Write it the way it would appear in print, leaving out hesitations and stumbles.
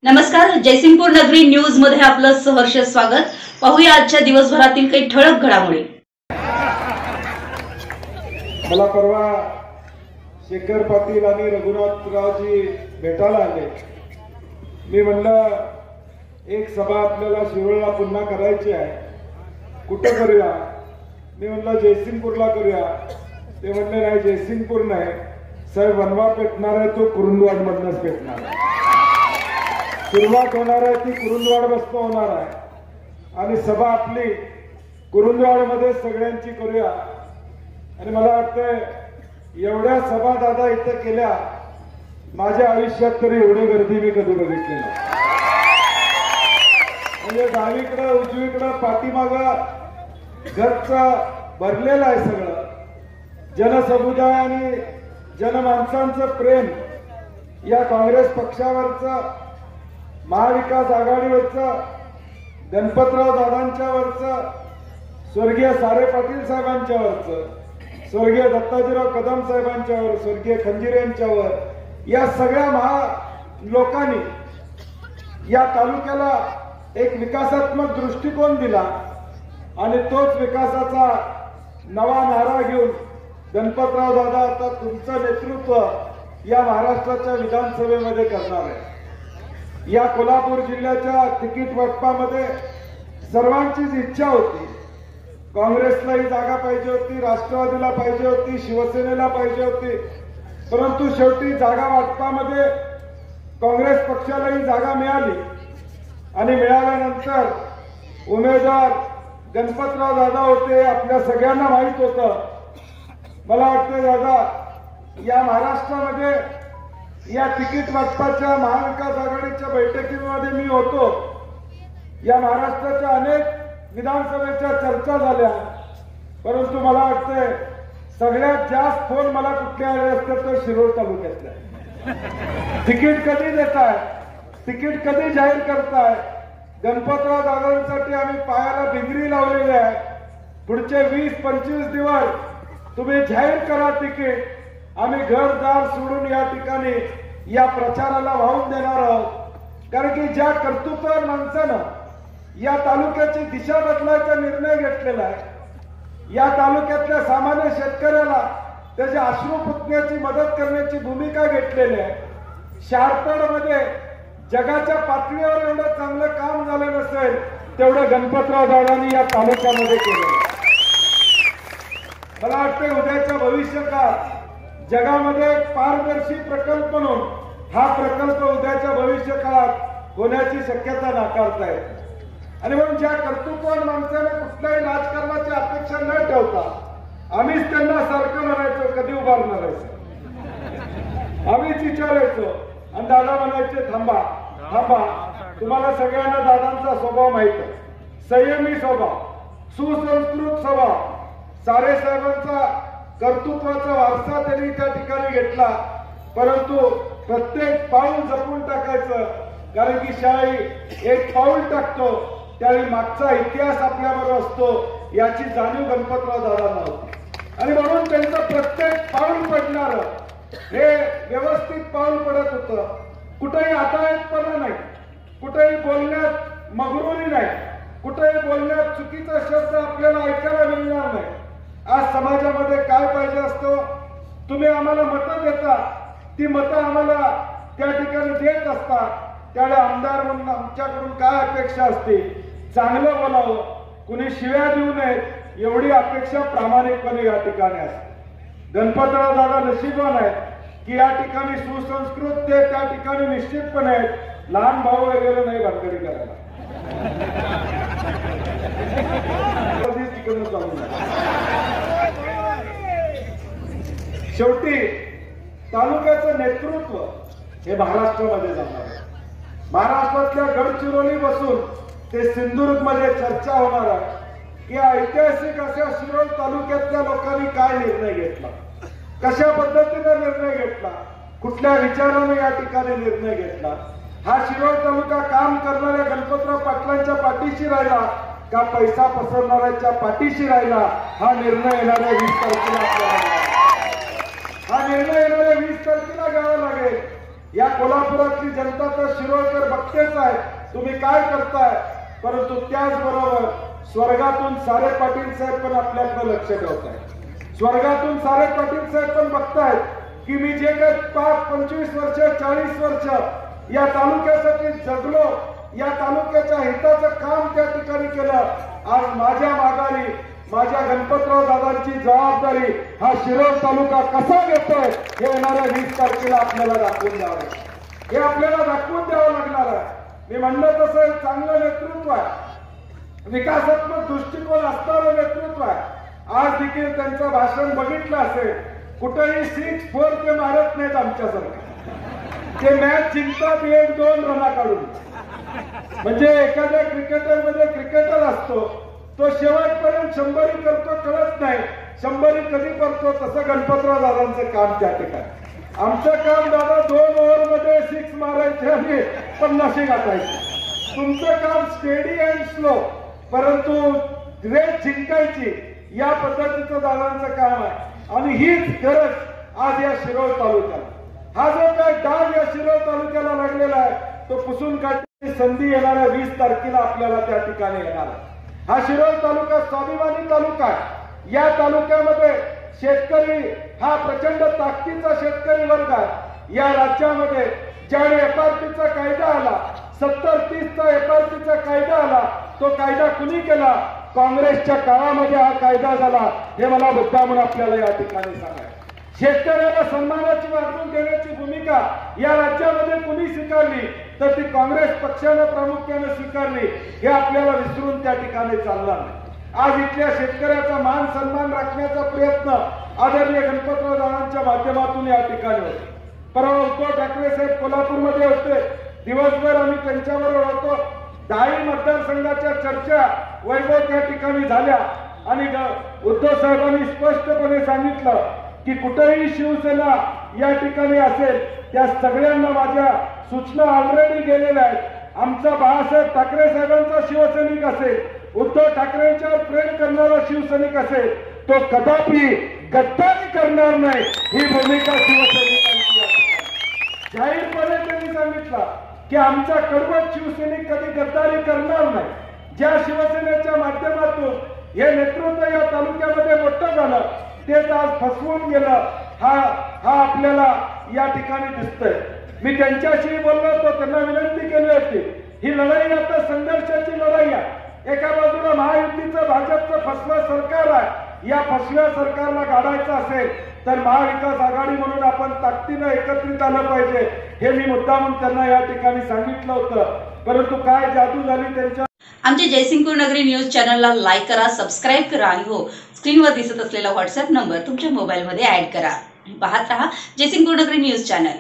नमस्कार, जयसिंगपूर नगरी न्यूज मध्ये आपलं सहर्ष स्वागत। पाहूया आजच्या दिवसभरातील काही ठळक घडामोडी। मला परवा शेखर पाटील आणि रघुनाथरावजी भेटायला आले। मी म्हणलं एक सभा आपल्याला शिरोळला पुन्हा करायची आहे, कुठे करूया? मी म्हणलं जयसिंगपूरला करूया। ते म्हणले नाही, जयसिंगपूर नाही साहेब, वनवा पेटणार आहे तो कुरुंदवाड मधनच पेटणार आहे। सुरुवात होणार आहे ती कुरुंदवाड बसणं होणार आहे आणि सभा आपली कुरुंदवाड मध्ये सगळ्यांची करूया। आणि मला वाटतं एवढ्या सभा दादा इथं केल्या, माझ्या आयुष्यात तरी एवढी गर्दी मी कधी बघितली नाही। म्हणजे डावीकडे उजवीकडे पाठीमाग गच्च भरलेलं आहे सगळं। जनसमुदाय आणि जनमानसांचं प्रेम या काँग्रेस पक्षावरचं, महाविकास आघाडीवरचं, गणपतराव दादांच्यावरचं, स्वर्गीय सारे पाटील साहेबांच्यावरचं, स्वर्गीय दत्ताजीराव कदम साहेबांच्यावर, स्वर्गीय खंजीर यांच्यावर, या सगळ्या लोकांनी या तालुक्याला एक विकासात्मक दृष्टिकोन दिला आणि तोच विकासाचा नवा नारा घेऊन गणपतराव दादा आता तुमचं नेतृत्व या महाराष्ट्राच्या विधानसभेमध्ये करणार आहे। या कोल्हापूर जिल्ह्याच्या तिकीट वाटपामध्ये सर्वांचीच इच्छा होती, काँग्रेसलाही जागा पाहिजे होती, राष्ट्रवादीला पाहिजे होती, शिवसेनेला पाहिजे होती, परंतु शेवटी जागा वाटपामध्ये काँग्रेस पक्षालाही जागा मिळाली आणि मिळाल्यानंतर उमेदवार गणपतराव दादा होते। आपल्या सगळ्यांना माहित होतं। मला वाटतं दादा, या महाराष्ट्रामध्ये या तिकीट वाटपाच्या महाविकास आघाडीच्या बैठकीमध्ये मी होतो। या महाराष्ट्राच्या अनेक विधानसभेच्या चर्चा झाल्या, परंतु मला वाटतंय सगळ्यात जास्त फोन मला कुठले आले असते तर शिरोळ तालुक्यातले। तिकीट कधी देताय, तिकीट कधी जाहीर करताय? गणपतराव दादांसाठी आम्ही पायाला भिंगरी लावलेली आहे। पुढचे 20-25 दिवस तुम्ही जाहीर करा तिकीट, आम्ही घरदार सोडून या ठिकाणी या प्रचाराला वाहून देणार आहोत। कारण की ज्या कर्तृत्ववान माणसानं या तालुक्याची दिशा बदलायचा निर्णय घेतलेला आहे, या तालुक्यातल्या सामान्य शेतकऱ्याला त्याचे अश्रू पुसण्याची मदत करण्याची भूमिका घेतलेली आहे। शारतडमध्ये जगाच्या पातळीवर एवढं चांगलं काम झालं नसेल तेवढं गणपतराव दादांनी या तालुक्यामध्ये केलं। मला वाटतं उद्याच्या भविष्यकाळात जगामध्ये एक पारदर्शी प्रकल्प म्हणून हा प्रकल्प उद्याच्या भविष्य काळात होण्याची शक्यता नाकारता येते। आणि म्हणून ज्या कर्तृत्ववान माणसाने कुठल्याही राजकारणाची अपेक्षा न ठेवता आम्हीच त्यांना सारखं म्हणायचो कधी उभारणार आहे, आम्हीच विचारायचो आणि दादा म्हणायचे थांबा थांबा। तुम्हाला सगळ्यांना दादांचा स्वभाव माहित आहे, संयमी स्वभाव, सुसंस्कृत स्वभाव, सारे साहेबांचा कर्तृत्वाचा वारसा त्यांनी त्या ठिकाणी घेतला, परंतु प्रत्येक पाऊल जपून टाकायचं। कारण की शाही एक पाऊल टाकतो त्यावेळी मागचा इतिहास आपल्याबरोबर असतो याची जाणीव गणपतराव दादांना होती। आणि म्हणून त्यांचं प्रत्येक पाऊल पडणार हे व्यवस्थित पाऊल पडत होतं। कुठेही आतायतपणा नाही, कुठेही बोलण्यात मगरुरी नाही, कुठेही बोलण्यात चुकीचा शब्द आपल्याला ऐकायला मिळणार नाही। आज समाजामध्ये काय पाहिजे असतं? तुम्ही आम्हाला मतं देता, ती मतं आम्हाला त्या ठिकाणी देत असतात, त्यावेळी आमदार म्हणून आमच्याकडून काय अपेक्षा असते? चांगलं बोलावं, कुणी शिव्या देऊ नयेत एवढी अपेक्षा प्रामाणिकपणे या ठिकाणी असते। गणपतराव दादा नशीबवान आहेत की या ठिकाणी सुसंस्कृत ते त्या ठिकाणी निश्चितपणे लहान भाऊ वगैरे नाही भानगडी करायला। शेवटी तालुक्याचं नेतृत्व हे महाराष्ट्रामध्ये जाणार आहे। महाराष्ट्रातल्या गडचिरोली बसून ते सिंधुदुर्ग मध्ये चर्चा होणार आहे की ऐतिहासिक अशा शिरोळ तालुक्यातल्या लोकांनी काय निर्णय घेतला, कशा पद्धतीने निर्णय घेतला, कुठल्या विचाराने या ठिकाणी निर्णय घेतला। हा शिरोळ तालुका काम करणाऱ्या गणपतराव पाटलांच्या पाठीशी राहिला का पैसा पसरणाऱ्यांच्या पाठीशी राहिला? हा निर्णय येणाऱ्या 20 तारखेला आपल्याला, हा निर्णय येणाऱ्या 20 तारखेला घ्यावा लागेल। या कोल्हापुरातली जनता तर शिरोळकर बघतेच आहे तुम्ही काय करताय, परंतु त्याचबरोबर स्वर्गातून सारे पाटील साहेब पण आपल्याकडे लक्ष ठेवत आहेत. स्वर्गातून सारे पाटील साहेब पण बघतायत की मी जे काही 25 वर्ष 40 वर्ष या तालुक्यासाठी जगलो, या तालुक्याच्या हिताचं काम त्या ठिकाणी केलं, आज माझ्या माघारी माझ्या गणपतराव दादांची जबाबदारी हा शिरोळ तालुका कसा घेतोय हे येणाऱ्या 20 तारखेला आपल्याला दाखवून द्यावं, हे आपल्याला दाखवून द्यावं लागणार आहे. मी म्हणलं तसं एक चांगलं नेतृत्व आहे, विकासात्मक दृष्टिकोन असणारं नेतृत्व आहे. आज देखील त्यांचं भाषण बघितलं असेल, कुठेही 6-4 ते मारत नाहीत आमच्यासारखं, ते मॅच जिंकतात 1-2 रना काढून. म्हणजे एखाद्या क्रिकेटरमध्ये क्रिकेटर असतो तो शेवटपर्यंत 100 करतो कळत नाही, 100 कधी करतो, तसं गणपतराव दादांचं काम त्या ठिकाणी. आमचं काम दादा 2 ओव्हरमध्ये 6 मारायचे आणि 50 गाठायचे. तुमचं काम स्टेडी अँड स्लो परंतु रेस जिंकायची या पद्धतीचं दादांचं काम आहे. आणि हीच गरज आज या शिरोळ तालुक्याला, हा जो काय डाग या शिरोळ तालुक्याला लागलेला आहे तो पुसून काढण्याची संधी येणाऱ्या 20 तारखेला आपल्याला त्या ठिकाणी येणार आहे. हा शिरोळ तालुका स्वाभिमानी तालुका आहे. या तालुक्यामध्ये शेतकरी हा प्रचंड ताकदीचा शेतकरी वर्ग आहे. या राज्यामध्ये ज्यावेळी एफआरपीचा कायदा आला, 70-30चा एफआरपीचा कायदा आला, तो कायदा कुणी केला? काँग्रेसच्या काळामध्ये हा कायदा झाला, हे मला मुद्दामून आपल्याला या ठिकाणी सांगायचं. शेतकऱ्याला सन्मानाची वागणूक देण्याची भूमिका या राज्यामध्ये कुणी स्वीकारली तर ती काँग्रेस पक्षानं प्रामुख्याने स्वीकारली, हे आपल्याला विसरून त्या ठिकाणी चालणार नाही. आज इथल्या शेतकऱ्याचा मान सन्मान राखण्याचा प्रयत्न आदरणीय गणपतराव दादांच्या माध्यमातून या ठिकाणी होतो. परवा उद्धव ठाकरे साहेब कोल्हापूरमध्ये होते, दिवसभर आम्ही त्यांच्याबरोबर होतो. 10 मतदारसंघाच्या चर्चा वैभव त्या ठिकाणी झाल्या आणि उद्धव साहेबांनी स्पष्टपणे सांगितलं की कुठेही शिवसेना या ठिकाणी असेल त्या सगळ्यांना माझ्या सूचना ऑलरेडी गेलेल्या आहेत. आमचा बाळासाहेब ठाकरे साहेबांचा शिवसैनिक असेल, उद्धव ठाकरेंच्यावर प्रेम करणारा शिवसैनिक असेल, तो कदापि गद्दारी करणार नाही, ही भूमिका शिवसैनिकांची आहे. जाहीरपणे त्यांनी सांगितलं की आमचा कडवट शिवसैनिक कधी गद्दारी करणार नाही. ज्या शिवसेनेच्या माध्यमातून हे नेतृत्व या तालुक्यामध्ये मोठं झालं तेच आज फसवून गेलं, हा आपल्याला या ठिकाणी दिसतंय. मी त्यांच्याशी बोललो होतो, त्यांना विनंती केली होती, ही लढाई आता संघर्षाची लढाई आहे. एका बाजूला महायुतीचं भाजपचं फसवं सरकार आहे, या फसव्या सरकारला काढायचं असेल तर महाविकास आघाडी म्हणून आपण ताकदीनं एकत्रित आलं पाहिजे, हे मी मुद्दामून त्यांना या ठिकाणी सांगितलं होतं. परंतु काय जादू झाली त्यांच्या. आमच्या जयसिंगपूर नगरी न्यूज चॅनलला लाईक करा, सबस्क्राईब करा आणि हो, स्क्रीनवर दिसत असलेला व्हॉट्सअप नंबर तुमच्या मोबाईलमध्ये ऍड करा. पाहत रहा जयसिंगपूर नगरी न्यूज चॅनल.